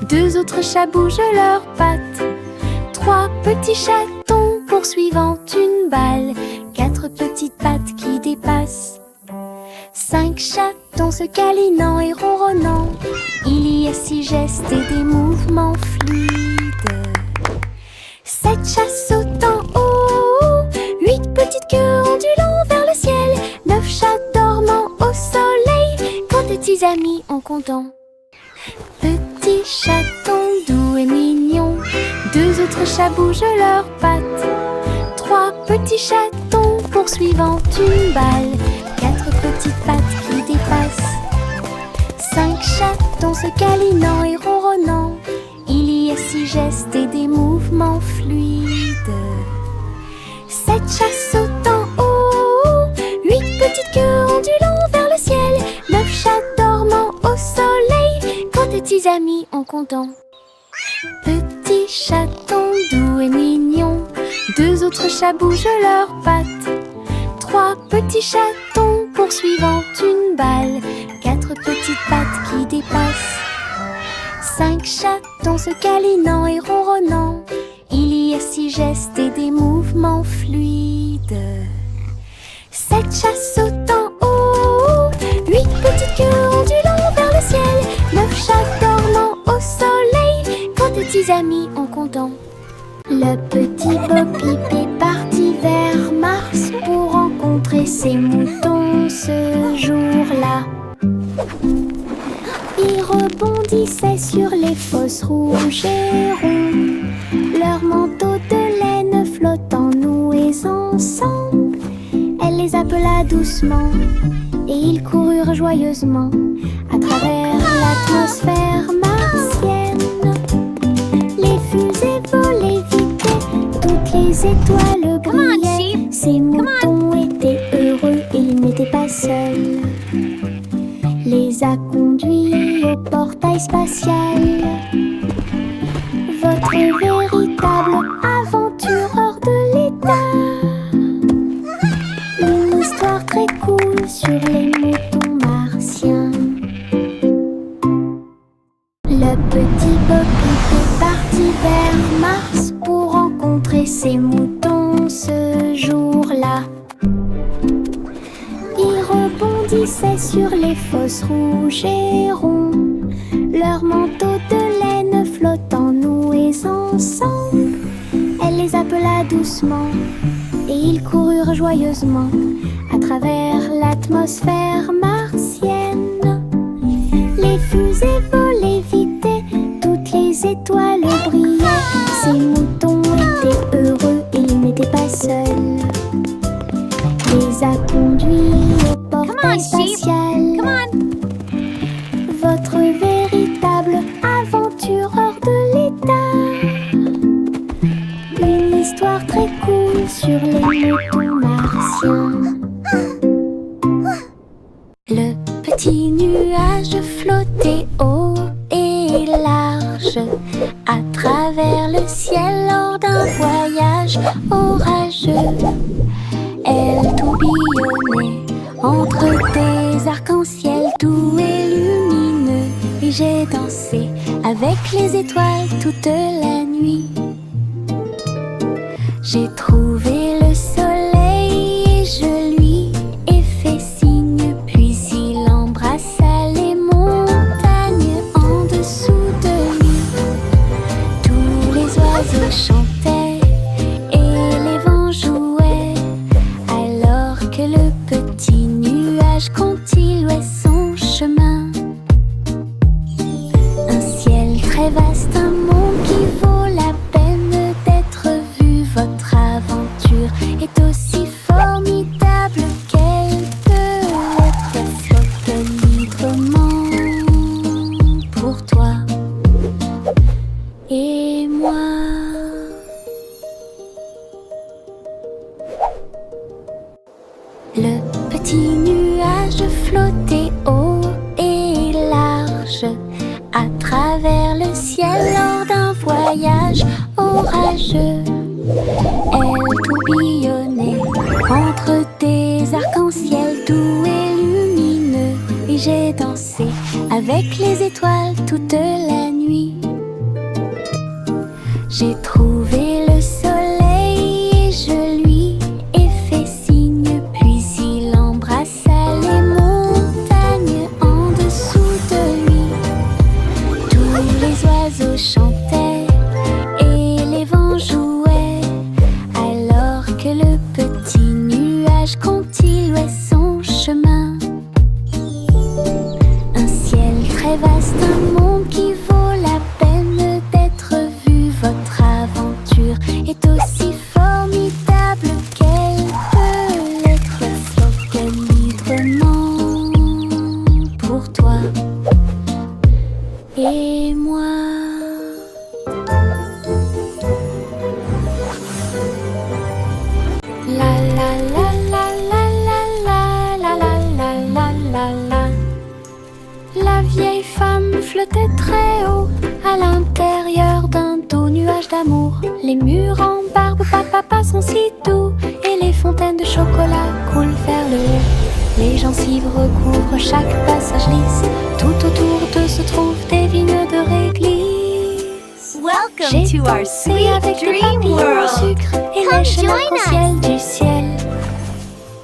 Deux autres chats bougent leurs pattes. Trois petits chatons poursuivant une balle. Quatre petites pattes qui dépassent. Cinq chatons se câlinant et ronronnant. Il y a six gestes et des mouvements fluides. Sept chats sautant haut. Huit petites queues ondulant vers le ciel. Neuf chats dormant au soleil. Quand tes petits amis en comptant. Petit chaton doux et mignon. Deux autres chats bougent leurs pattes. Trois petits chatons poursuivant une balle. Quatre petites pattes qui dépassent. Cinq chatons se câlinant et ronronnant. Il y a six gestes et des mouvements fluides. Sept chats sautant haut. Huit petites queues ondulant vers le ciel. Neuf chats dormant au soleil. Quand tes petits amis en comptant. Petit chaton doux et mignon. Deux autres chats bougent leurs pattes. Trois petits chatons poursuivant une balle. Quatre petites pattes qui dépassent. Cinq chatons se câlinant et ronronnant. Il y a six gestes et des mouvements fluides. Sept chats sautant haut. Huit petites queues ondulant vers le ciel. Neuf chats dormant au soleil. Quand tes petits amis en comptant. Le petit Bo-Peep est parti vers Mars pour rencontrer ses moutons ce jour-là. Ils rebondissaient sur les fosses rouges et rondes, leurs manteaux de laine flottant noués ensemble. Elle les appela doucement et ils coururent joyeusement à travers l'atmosphère martienne. Les fusées volaient vite, toutes les étoiles brillaient. Ces moutons étaient heureux et ils n'étaient pas seuls. Les a conduits au portail spatial. Votre véritable aventureur de l'État. Une histoire très cool sur les moutons martiens. Le petit Bo-Peep est parti vers Mars pour rencontrer ses moutons ce jour-là. Ils rebondissaient sur les fosses rouges et rondes, leurs manteaux de laine flottant noués ensemble. Elle les appela doucement et ils coururent joyeusement à travers l'atmosphère martienne. Les fusées volaient vite, toutes les étoiles brillaient. Ces moutons étaient heureux et ils n'étaient pas seuls. Les a conduits au portail spatial. Votre véritable aventureur de l'État. Une histoire très cool sur les moutons martiens. Le petit nuage flottait haut et large à travers le ciel lors d'un voyage orageux. Elle tourbillonnait entre des arcs-en-ciel doux et lumineux. Et j'ai dansé avec les étoiles toute la nuit. J'ai trouvé le soleil et je lui ai fait signe. Puis il embrassa les montagnes en dessous de lui. Tous les oiseaux chantaient et les vents jouaient, alors que le petit nuage continuait son chemin. Un ciel très vaste, un monde qui vaut la peine d'être vu. Votre aventure est aussi formidable qu'elle peut l'être. Elle flotte librement pour toi et moi. Le petit nuage flottait haut et large à travers le ciel lors d'un voyage orageux. Elle tourbillonnait entre des arcs-en-ciel doux et lumineux. Et j'ai dansé avec les étoiles toute la nuit. J'ai trouvé le soleil et je lui ai fait signe, puis il embrassa les montagnes en dessous de lui. Tous les oiseaux chantaient et les vents jouaient, alors que le petit nuage continuait son chemin. Un ciel très vaste, un monde qui vaut la peine d'être vu. Votre aventure est aussi formidable qu'elle peut l'être. Flotte librement pour toi et moi. La la la la la la la la la la la la. La vieille femme flottait très haut à l'intérieur d'un doux nuage d'amour. Les murs en barbe papa sont si doux et les fontaines de chocolat coulent vers le haut. Les gencives recouvrent chaque passage lisse. Tout autour d'eux se trouvent des vignes de réglisse. Welcome to our sweet avec des dream papillons au world. sucre et Come lèche join l'arc-en-ciel du ciel.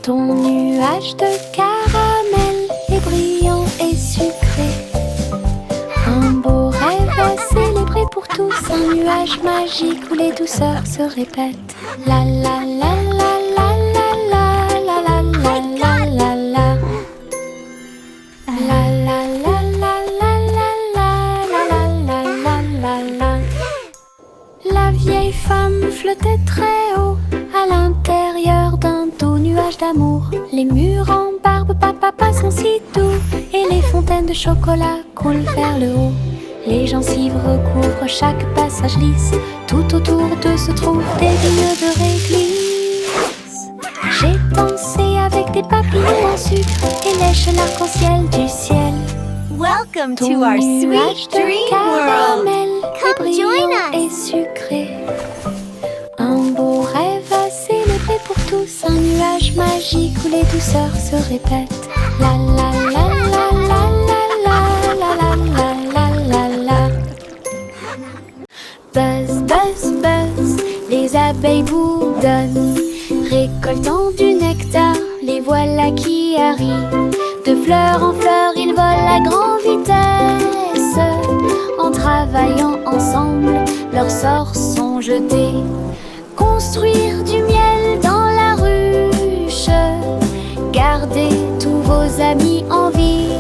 Ton nuage de caramel est brillant et sucré. Un beau rêve à célébrer pour tous, un nuage magique où les douceurs se répètent. La la la la la la la la la la la la la. La la la la la la la la la la la. La vieille femme flottait très haut à l'intérieur d'un doux nuage d'amour. Les murs en barbe papa sont si doux et les fontaines de chocolat coulent vers le haut. Les gencives recouvrent chaque passage lisse. Tout autour d'eux se trouvent des vignes de réglisse. J'ai dansé avec des papillons en sucre et lèche l'arc-en-ciel du ciel. Welcome Ton to our nuage sweet de dream world. caramel est Come join brillant et sucré. Un beau rêve à célébrer pour tous, un nuage magique où les douceurs se répètent. La la la la la la la la la la la la. Buzz, buzz, buzz, les abeilles bourdonnent, récoltant du nectar, les voilà qui arrivent. De fleur en fleur, ils volent à grande vitesse. En travaillant ensemble, leurs sorts sont jetés. Construire du miel dans la ruche, garder tous vos amis en vie.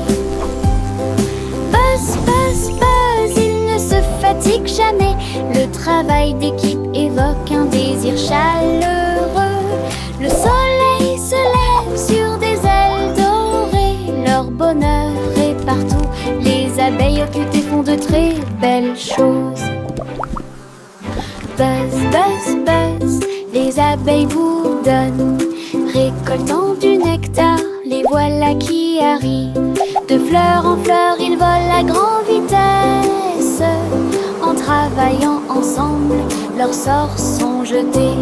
Buzz, buzz, buzz, ils ne se fatiguent jamais. Le travail d'équipe évoque un désir chaleureux. Le soleil se lève sur des ailes dorées. Leur bonheur est partout. Les abeilles occupées font de très belles choses. Buzz, buzz, buzz, les abeilles bourdonnent, récoltant du nectar, les voilà qui arrivent. De fleur en fleur, ils volent à grande vitesse. En travaillant ensemble, leurs sorts sont jetés.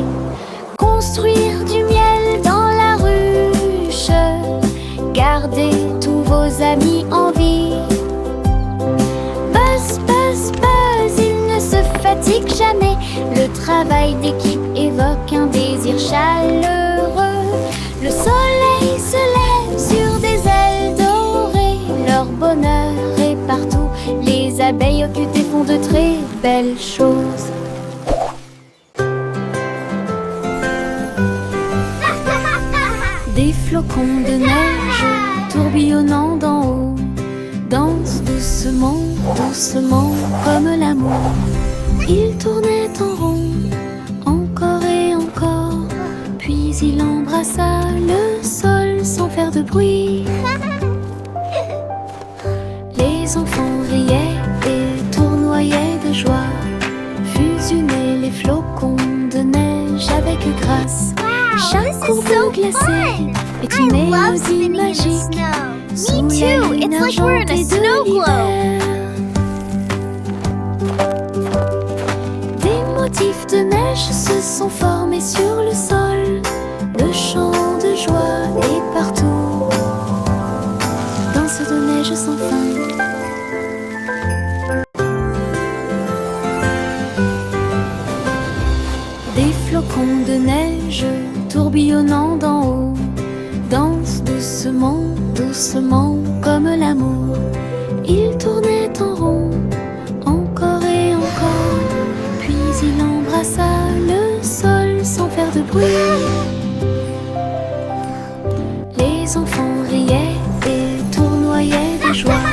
Construire du miel dans la ruche, garder tous vos amis en vie. Buzz, buzz, buzz, ils ne se fatiguent jamais. Le travail d'équipe évoque un désir chaleureux. Le soleil se lève sur des ailes dorées. Leur bonheur est partout. Les abeilles occupées font de très belles choses. Des flocons de neige tourbillonnant d'en haut dansent doucement, doucement comme l'amour. Il tournait en rond, encore et encore, puis il embrassa le sol sans faire de bruit. Les enfants riaient et tournoyaient de joie, fusionnaient les flocons de neige avec grâce. Chaque courbe glacée est une mélodie magique. Me too, it's like we're in a snow globe. Des motifs de neige se sont formés sur le sol. Le chant de joie est partout. Danse de neige sans fin. tourbillonnant d'en haut, danse doucement, doucement comme l'amour. Il tournait en rond, encore et encore, puis il embrassa le sol sans faire de bruit. Les enfants riaient et tournoyaient de joie,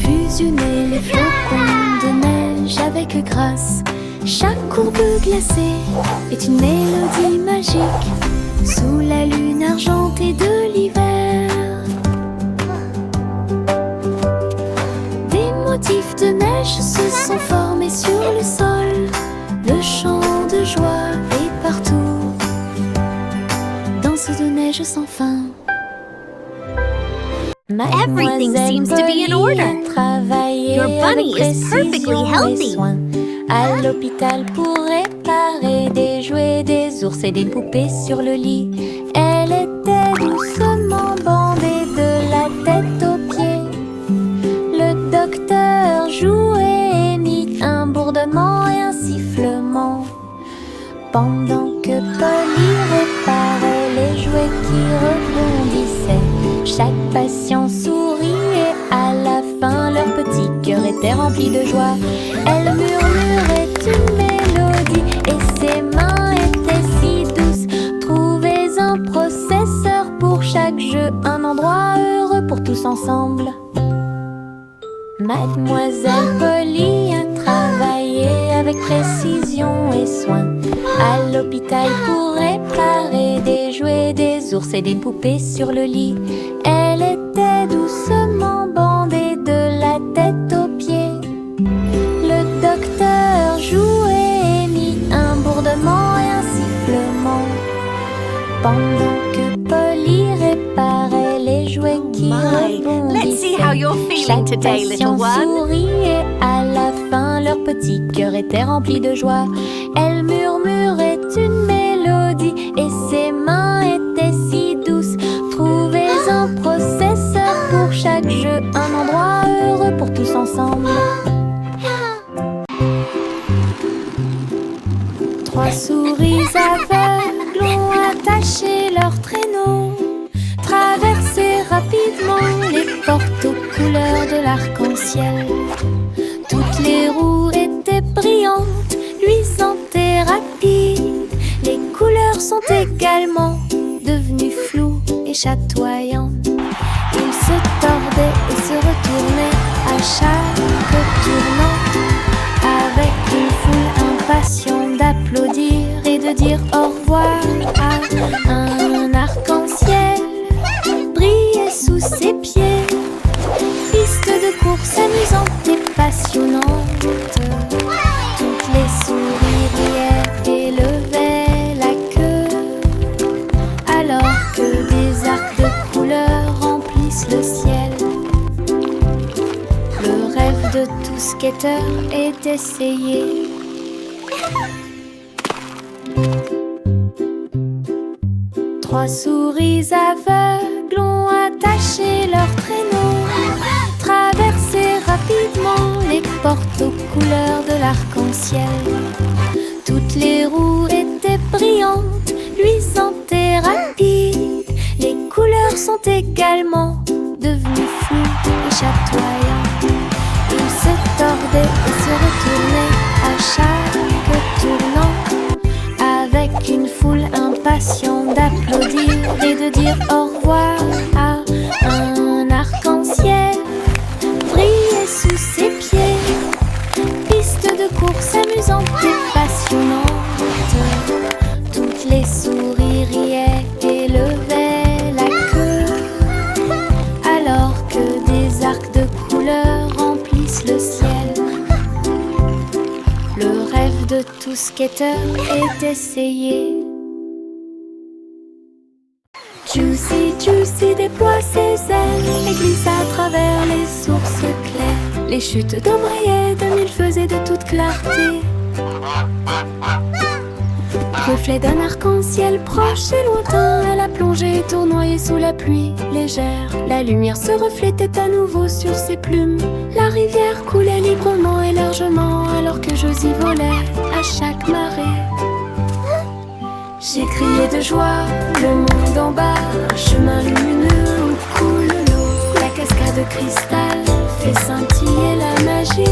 fusionnaient les flocons de neige avec grâce. Chaque courbe glacée est une mélodie magique sous la lune argentée de l'hiver. Des motifs de neige se sont formés sur le sol. Le chant de joie est partout. Danse de neige sans fin. Everything seems to be in order. Your bunny is perfectly healthy. À l'hôpital pour réparer des jouets, des ours et des poupées sur le lit. Elle était doucement bandée de la tête aux pieds. Le docteur jouait et mit un bourdonnement et un sifflement, pendant que Polly réparait les jouets qui rebondissaient. Chaque patient souriait, à la fin leur petit cœur était rempli de joie. Elle murmurait une mélodie et ses mains étaient si douces. Trouvez un processeur pour chaque jeu, un endroit heureux pour tous ensemble. Mademoiselle Polly a travaillé avec précision et soin à l'hôpital pour réparer des jouets, des ours et des poupées sur le lit. Elle était doucement bandée de la tête aux pieds. Le docteur jouait et mit un bourdonnement et un sifflement, pendant que Polly réparait les jouets qui rebondissaient. Let's see how you're feeling Chaque today, little patient one. souriait, à la fin leur petit cœur était rempli de joie. Elle murmurait une mélodie et ses mains étaient si douces. Trouvez un processeur pour chaque jeu, un endroit heureux pour tous ensemble. Trois souris aveugles ont attaché leur traîneau, traversé rapidement les portes aux couleurs de l'arc-en-ciel. Toutes les roues étaient brillantes, luisantes et rapides. Les couleurs sont également devenues floues et chatoyantes. Ils se tordaient et se retournaient à chaque tournant, avec une foule impatiente d'applaudir et de dire au revoir à un arc-en-ciel brillait sous ses pieds. Piste de course amusante et passionnante. Toutes les souris riaient et levaient la queue, alors que des arcs de couleurs remplissent le ciel. Le rêve de tout skateur est essayé. Trois souris aveugles ont attaché leur traîneau, traversé rapidement les portes aux couleurs de l'arc-en-ciel. Toutes les roues étaient brillantes, luisantes et rapides. Les couleurs sont également devenues floues et chatoyantes. Ils se tordaient et se retournaient à chaque tournant, avec une foule impatiente d'applaudir et de dire au revoir à un arc-en-ciel brillait sous ses pieds. Piste de course amusante et passionnante. Toutes les souris riaient et levaient la queue, alors que des arcs de couleurs remplissent le ciel. Le rêve de tout skateur est essayé. Juicy, Juicy déploie ses ailes et glisse à travers les sources claires. Les chutes d'eau brillaient de mille feux et de toute clarté. Reflet d'un arc-en-ciel proche et lointain, elle a plongé, tournoyé sous la pluie légère. La lumière se reflétait à nouveau sur ses plumes. La rivière coulait librement et largement, alors que je y volais à chaque marée. J'ai crié de joie, le monde en bas, un chemin lumineux où coule l'eau. La cascade de cristal fait scintiller la magie.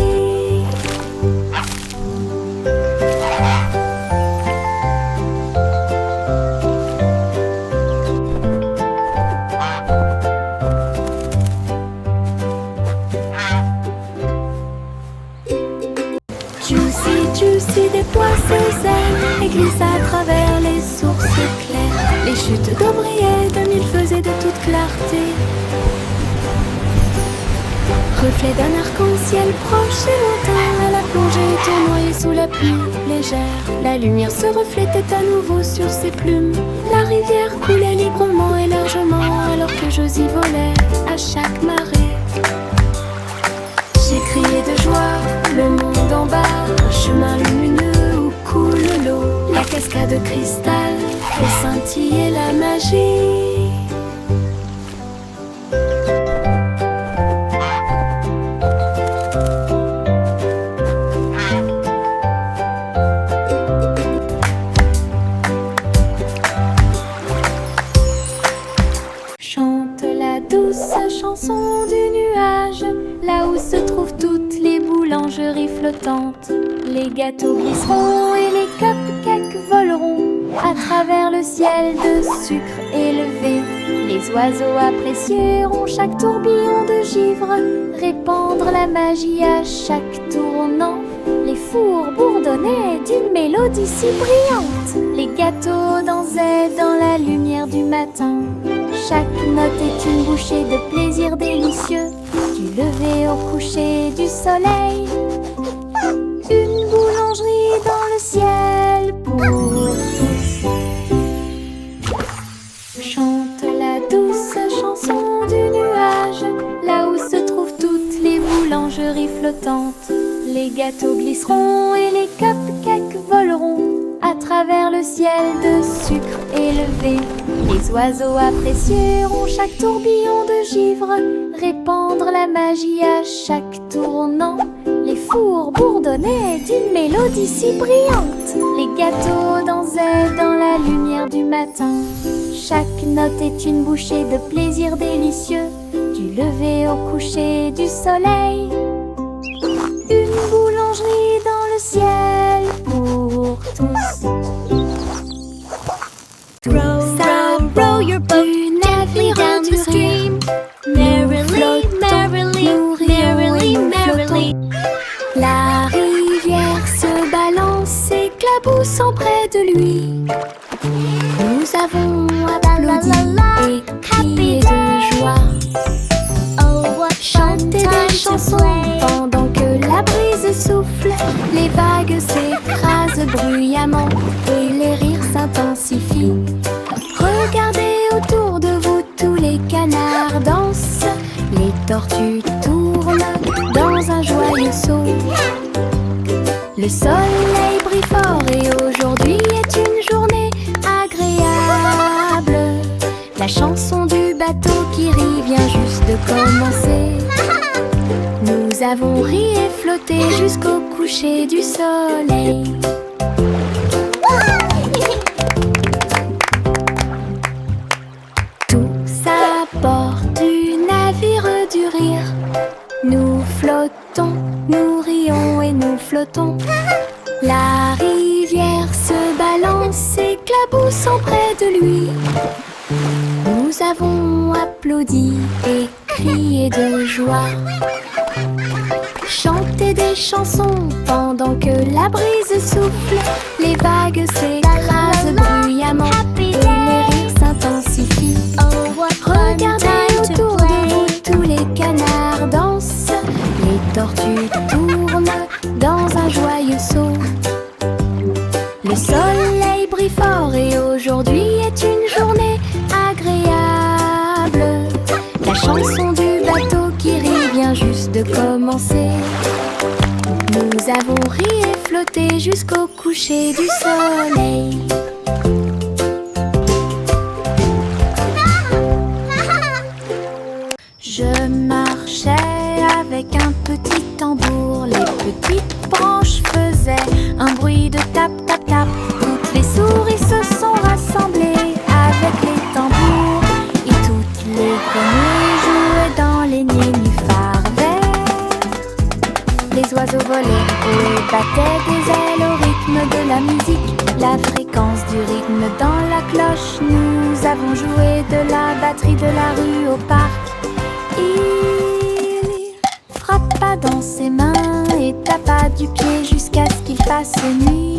Juicy déploie ses ailes et glisse à travers les sources claires. Les chutes d'eau brillaient de mille feux et de toute clarté. Reflet d'un arc-en-ciel proche et lointain, à la plongée tournoyée sous la pluie légère. La lumière se reflétait à nouveau sur ses plumes. La rivière coulait librement et largement alors que je y volais à chaque marée. J'ai crié de joie, le monde en bas, un chemin lumineux où coule l'eau. La cascade de cristal fait scintiller la magie. Chante la douce chanson du nuage, là où se trouvent toutes les boulangeries flottantes. Les gâteaux glisseront et les cupcakes voleront à travers le ciel de sucre élevé. Les oiseaux apprécieront chaque tourbillon de givre, répandre la magie à chaque tournant. Les fours bourdonnaient d'une mélodie si brillante. Les gâteaux dansaient dans la lumière du matin. Chaque note est une bouchée de plaisir délicieux, du lever au coucher du soleil. Une boulangerie dans le ciel pour tous. Chante la douce chanson du nuage, là où se trouvent toutes les boulangeries flottantes. Les gâteaux glisseront et les cupcakes voleront à travers le ciel de sucre élevé. Les oiseaux apprécieront chaque tourbillon de givre, répandre la magie à chaque tournant. Les fours bourdonnaient d'une mélodie si brillante. Les gâteaux dansaient dans la lumière du matin. Chaque note est une bouchée de plaisir délicieux, du lever au coucher du soleil. Une boulangerie dans le ciel pour tous. Row your boat gently down the stream. Merrily, merrily, merrily, merrily. La rivière se balance, s'éclaboussant près de lui. Nous avons applaudi et crié de joie. Chanter des chansons pendant que la brise souffle. Les vagues s'écrasent bruyamment et les rires s'intensifient. Regardez autour de vous, tous les canards dansent. Les tortues tournent dans un joyeux saut. Le soleil brille fort et aujourd'hui est une journée agréable. La chanson du bateau qui rit vient juste de commencer. Nous avons ri et flotté jusqu'au coucher du soleil. Tous à bord du navire du rire. Nous flottons, nous rions et nous flottons. La rivière se balance, s'éclaboussant près de lui. Nous avons applaudi et crié de joie. Chanter des chansons pendant que la brise souffle. Les vagues s'écrasent bruyamment et les rires s'intensifient. Regardez autour de vous, tous les canards dansent. Les tortues tournent dans un joyeux saut. Le soleil brille fort et aujourd'hui est une journée agréable. La chanson du bateau qui rit vient juste de commencer. Nous avons ri et flotté jusqu'au coucher du soleil. Je marchais avec un petit tambour. Les petites branches faisaient un bruit de tap tap tap. Toutes les souris se sont battait des ailes au rythme de la musique, la fréquence du rythme dans la cloche. Nous avons joué de la batterie de la rue au parc. Il frappa dans ses mains et tapa du pied jusqu'à ce qu'il fasse nuit.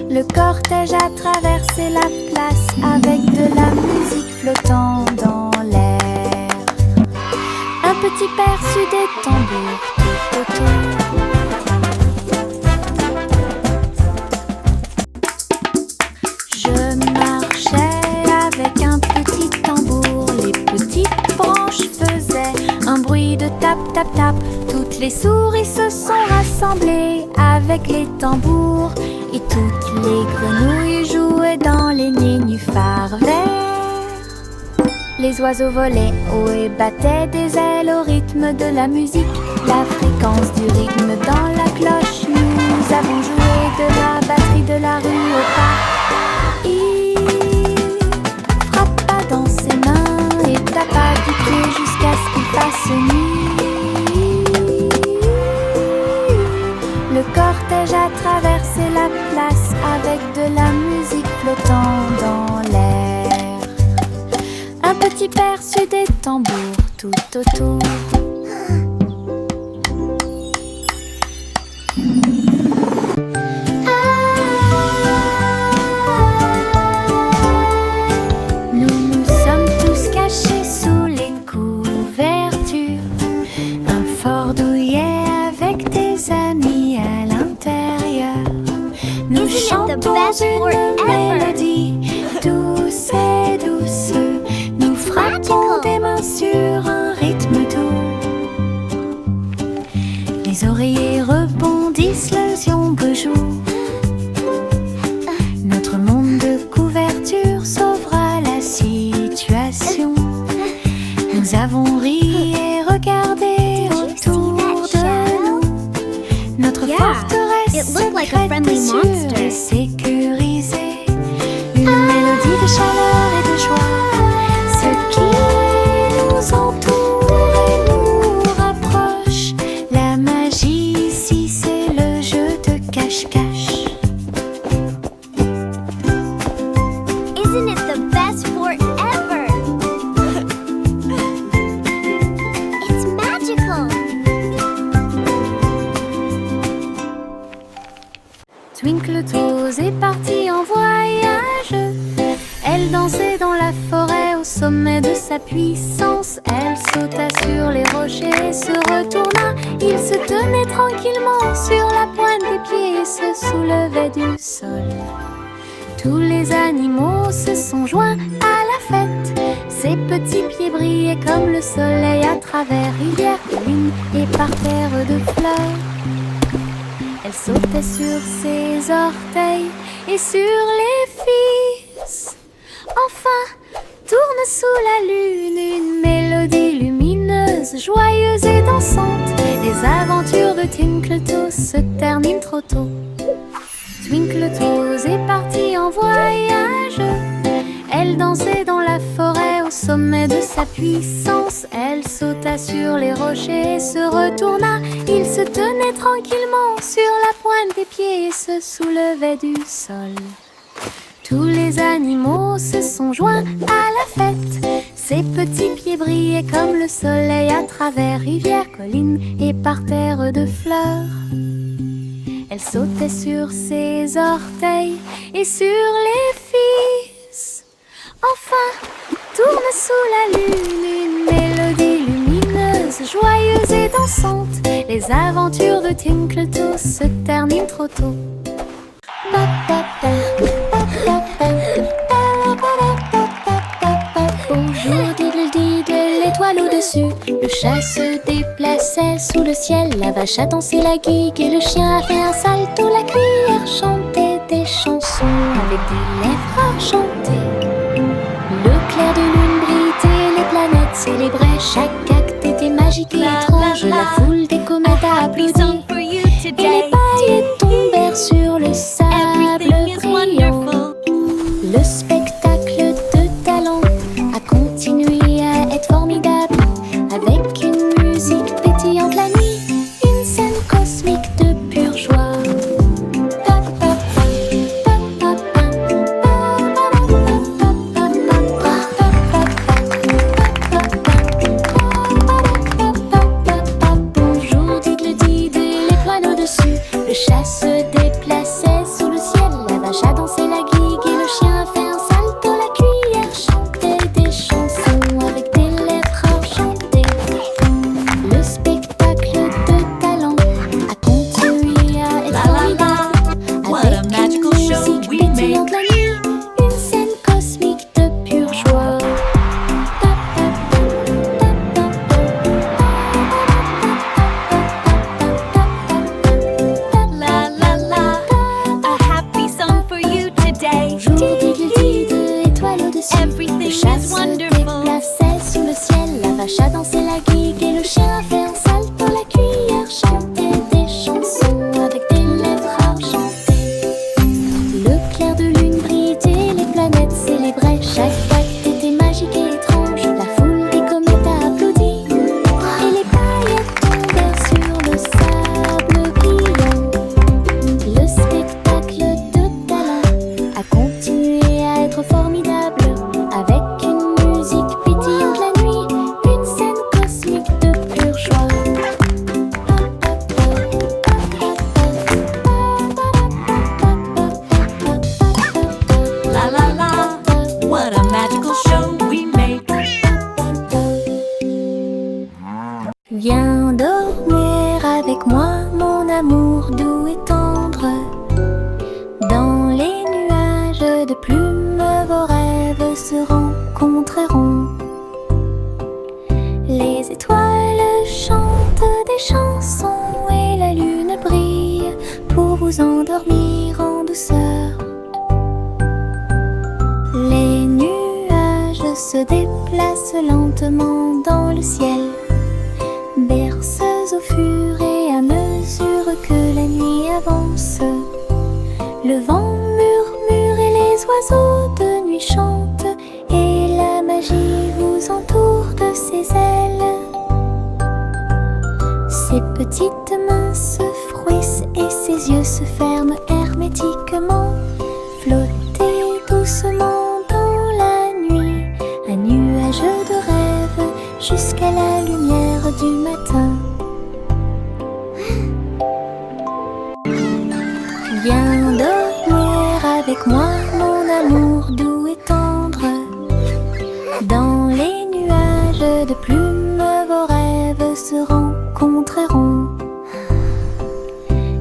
Le cortège a traversé la place avec de la musique flottant dans l'air. Un petit perçu des tambours tout autour. Je marchais avec un petit tambour. Les petites branches faisaient un bruit de tap tap tap. Toutes les souris se sont rassemblées avec les tambours. Et toutes les grenouilles jouaient dans les nénuphars verts. Les oiseaux volaient haut et battaient des ailes au rythme de la musique, la fréquence du rythme dans la cloche. Nous avons joué de la batterie de la rue au parc. Il frappa dans ses mains et tapa du pied jusqu'à ce qu'il fasse nuit. Le cortège a traversé la place avec de la musique flottant dans l'air. Un petit perçu des tambours tout autour. Nous nous sommes tous cachés sous les couvertures. Un fort douillet avec des amis à l'intérieur. Nous chantons une mélodie douce et douce. Nous frappons des mains sur un rythme doux. Les oreillers rebondissent, les ombres jouent. Notre monde de couverture sauvera la situation. Nous avons ri et regardé autour de nous. Notre forteresse secrète est sûre et sécurisée. Une mélodie de chaleur et de joie. Ce qui nous entoure et nous rapproche. La magie ici, c'est le jeu de cache-cache. Isn't it the best fort ever? It's magical. Twinkle-Toes est partie en voyage. Elle dansait dans la forêt au sommet de sa puissance. Elle sauta sur les rochers et se retourna. Il se tenait tranquillement sur la pointe des pieds et se soulevait du sol. Tous les animaux se sont joints à la fête. Ses petits pieds brillaient comme le soleil à travers rivières, collines et parterres de fleurs. Elle sautait sur ses orteils et sur les fils. Enfin, tourne sous la lune une mélodie lumineuse, joyeuse et dansante. Les aventures de Twinkle-Toes se terminent trop tôt. Twinkle-Toes est partie en voyage. Elle dansait dans la forêt au sommet de sa puissance. Elle sauta sur les rochers et se retourna. Il se tenait tranquillement sur la pointe des pieds et se soulevait du sol. Tous les animaux se sont joints à la fête. Ses petits pieds brillaient comme le soleil à travers rivières, collines et parterres de fleurs. Elle sautait sur ses orteils et sur les fils. Enfin, tourne sous la lune une mélodie lumineuse, joyeuse et dansante. Les aventures de Twinkle-Toes se terminent trop tôt. Bonjour diddle-diddle, l'étoile au-dessus. Le chat se déplaçait sous le ciel. La vache a dansé la gigue et le chien a fait un salto. La cuillère chantait des chansons avec des lèvres enchantées. Le clair de lune brillait, les planètes célébraient. Chaque acte était magique et étrange. La foule des comètes a applaudi. Et les paillettes tombèrent sur le sable brillant. Le spectacle de talent a continué à être formidable. Avec une musique pétillante la nuit, continuer à être formidable avec une musique pétillante la nuit, une scène cosmique de pure joie. La la la, what a magical show we made. Viens dormir avec moi, mon amour doux et tendre. Dans les nuages de plumes, vos rêves se rencontreront. Les étoiles chantent des chansons et la lune brille pour vous endormir en douceur. Les nuages se déplacent lentement dans le ciel, berceuses au fur et à mesure que la nuit avance. Le vent murmure et les oiseaux de nuit chantent, et la magie vous entoure de ses ailes. Ses petites mains se frouissent et ses yeux se ferment hermétiquement. Flottez doucement dans la nuit, un nuage de rêve jusqu'à la lumière du matin. Viens dormir avec moi, mon amour doux et tendre. Dans les nuages de plumes, vos rêves se rencontreront.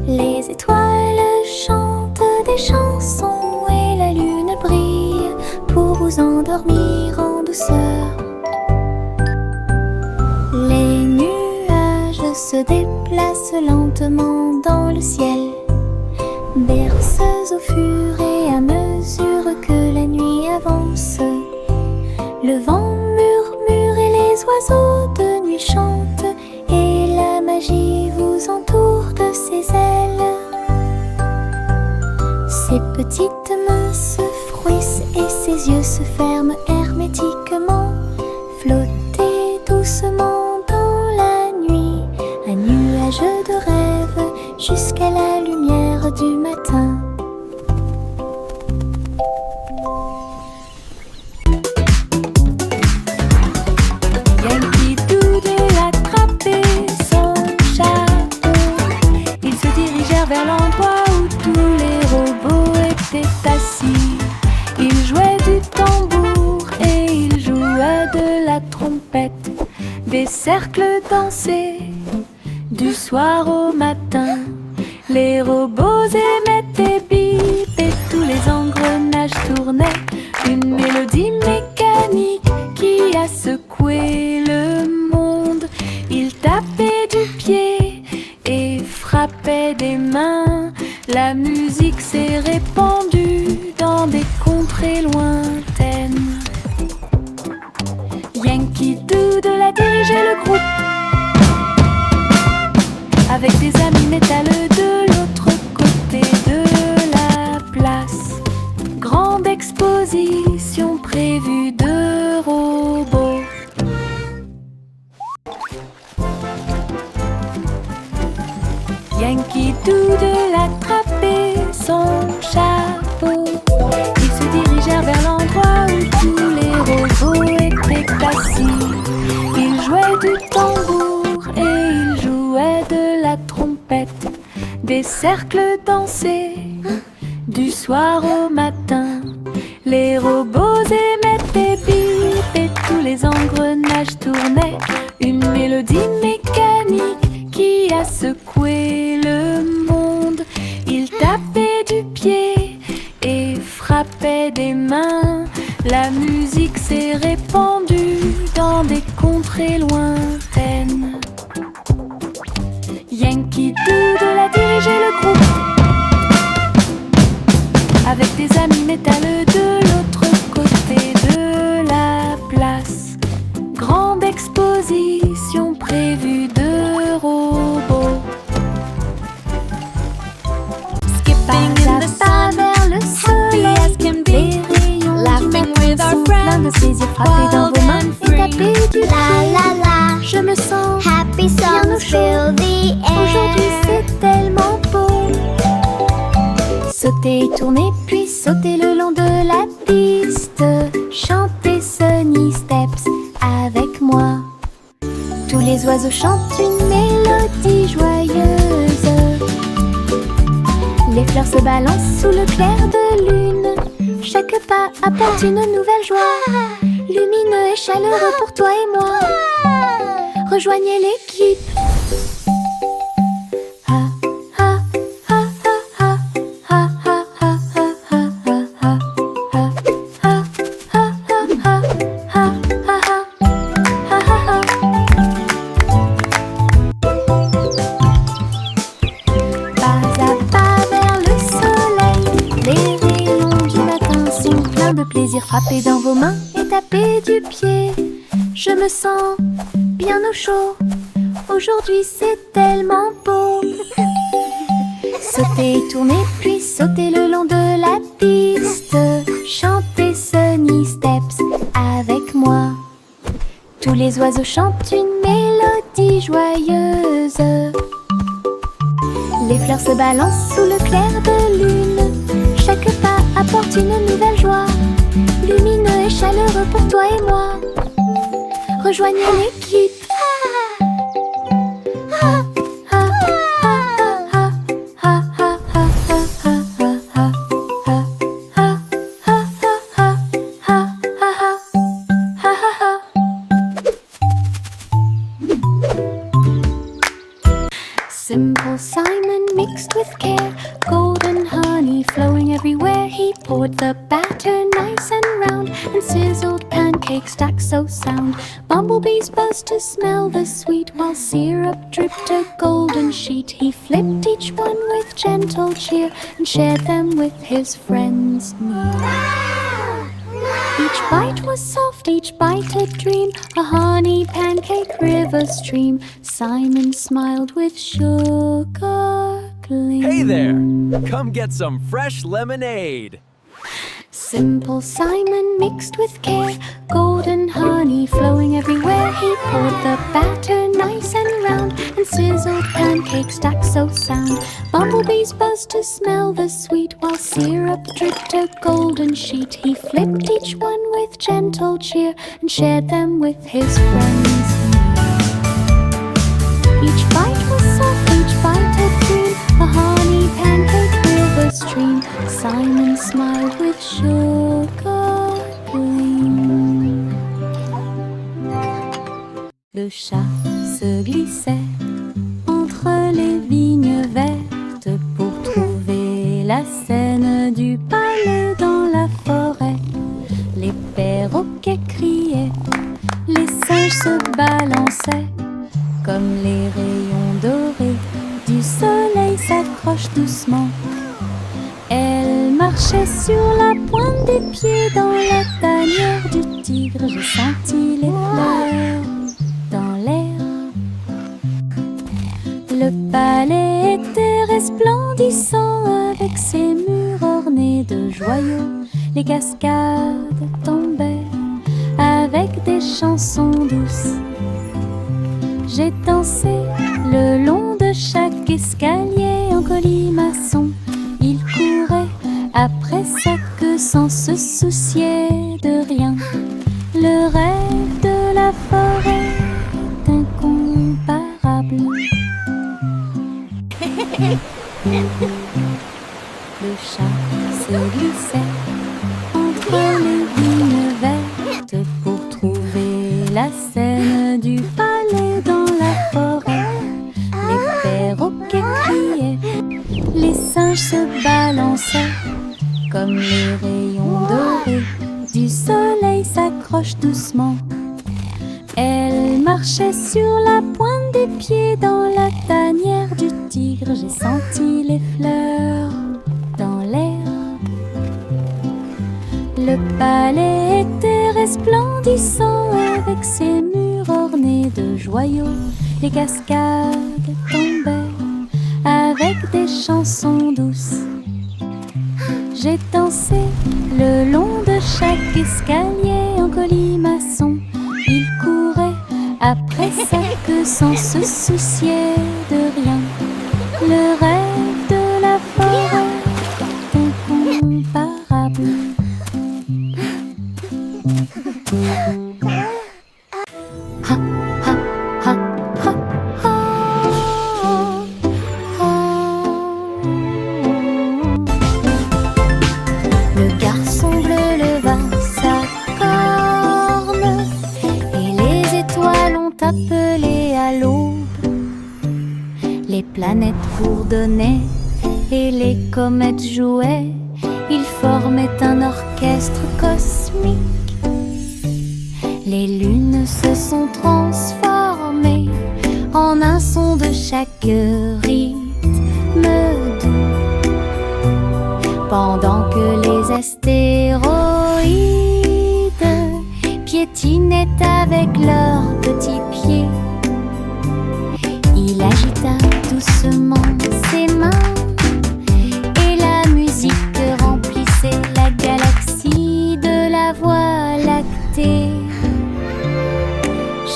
Les étoiles chantent des chansons et la lune brille pour vous endormir en douceur. Les nuages se déplacent lentement dans le ciel, berceuses au fur et à mesure que la nuit avance. Le vent murmure et les oiseaux de nuit chantent, et la magie vous entoure de ses ailes. Ses petites mains se frouissent et ses yeux se ferment hermétiquement. Flottez doucement dans la nuit, un nuage de rêve jusqu'à la lumière du matin. Yankee Doodle attrapait son chapeau. Ils se dirigèrent vers l'endroit où tous les robots étaient assis. Ils jouaient du tambour et ils jouaient de la trompette. Des cercles dansaient du soir au matin. Les robots émettaient bip et tous les engrenages tournaient. Une mélodie mécanique qui a secoué le monde. Ils tapaient du pied et frappaient des mains. La musique s'est répandue dans des contrées lointaines. Yankee Doodle a dirigé le groupe avec des amis métalleux de l'autre côté de la place. Grande exposition prévue de robots. Yankee Doodle attrapait son chapeau. Ils se dirigèrent vers l'endroit où tous les robots étaient assis. Ils jouaient du tambour et ils jouaient de la trompette. Des cercles dansaient du soir au matin. Les robots émettaient bip et tous les engrenages tournaient. Une mélodie mécanique qui a secoué le monde. Ils tapaient du pied et frappaient des mains. La musique s'est répandue dans des contrées lointaines. Yankee Doodle a dirigé le groupe avec des amis métalleux de l'autre côté de la place. Grande exposition prévue de robots. Skipping in the sun, vers le happy as soleil, can les be, rayons laughing du with matin our sont pleins de friends, plaisir. Frappez dans wild vos mains and et free. tapez du La pied. la la, Je me sens happy bien au songs chaud. fill the Aujourd'hui air. c'est tellement beau. Sautez, tournez, puis sautez le long long de la piste. Chantez Sunny Steps avec moi. Tous les oiseaux chantent une mélodie joyeuse. Les fleurs se balancent sous le clair de lune. Chaque pas apporte une nouvelle joie, lumineux et chaleureux pour toi et moi. Rejoignez l'équipe. Frappez dans vos mains et tapez du pied. Je me sens bien au chaud. Aujourd'hui c'est tellement beau. Sautez et tournez puis sautez le long de la piste. Chantez Sunny Steps avec moi. Tous les oiseaux chantent une mélodie joyeuse. Les fleurs se balancent sous le clair de lune. Chaque pas apporte une nouvelle joie, lumineux et chaleureux pour toi et moi. Rejoignez l'équipe. Simple Simon mixed with care, golden honey flowing everywhere. He poured the batter nice and round, and sizzled pancakes stacked so sound. Bumblebees buzzed to smell the sweet, while syrup dripped a golden sheet. He flipped each one with gentle cheer, and shared them with his friends near. Each bite was soft, each bite a dream, a honey pancake river stream. Simon smiled with sugar gleam. Hey there! Come get some fresh lemonade! Simple Simon mixed with care, golden honey flowing everywhere. He poured the batter nice and round, and sizzled pancakes stacked so sound. Bumblebees buzzed to smell the sweet, while syrup dripped a golden sheet. He flipped each one with gentle cheer, and shared them with his friends. Each bite was soft, each bite a dream, a honey pancake river stream. Simon smiled with sugar gleam. Le chat se glissait entre les vignes vertes pour trouver la scène du palais dans la forêt. Les perroquets criaient, les singes se balançaient, comme les rayons dorés du soleil s'accrochent doucement. Elle marchait sur la pointe des pieds dans la tanière du tigre. J'ai senti les fleurs dans l'air. Le palais était resplendissant avec ses murs ornés de joyaux. Les cascades tombaient avec des chansons douces. J'ai dansé le long de chaque escalier en colimaçon. Il courait après sa queue sans se soucier de rien. Le rêve de la forêt est incomparable. Le chat se glissait entre les vignes vertes pour trouver la scène du palais dans la forêt. Les perroquets criaient, les singes se balançaient, comme les rayons dorés du soleil s'accrochent doucement. Elle marchait sur la pointe des pieds dans la tanière du tigre. J'ai senti les fleurs dans l'air. Le palais était resplendissant avec ses murs ornés de joyaux. Les cascades tombaient avec des chansons douces. J'ai dansé le long de chaque escalier en colimaçon. Il courait après sa queue sans se soucier de rien. Le rêve de la forêt est incomparable. Ha, ha, ha, ha, ha. Le garçon bleu leva sa corne et les étoiles ont appelé à l'aube. Les planètes bourdonnaient et les comètes jouaient. Ils formaient un orchestre cosmique. Les lunes se sont transformées en un son de chaque rythme doux, pendant que les astéroïdes piétinaient avec leurs petits pieds. Il agita doucement ses mains et la musique remplissait la galaxie de la Voie lactée.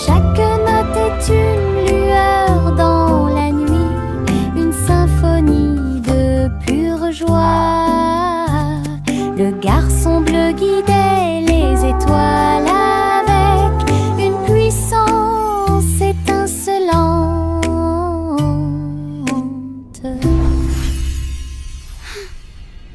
Chaque note est une lueur dans la nuit, une symphonie de pure joie. Le garçon bleu guidait les étoiles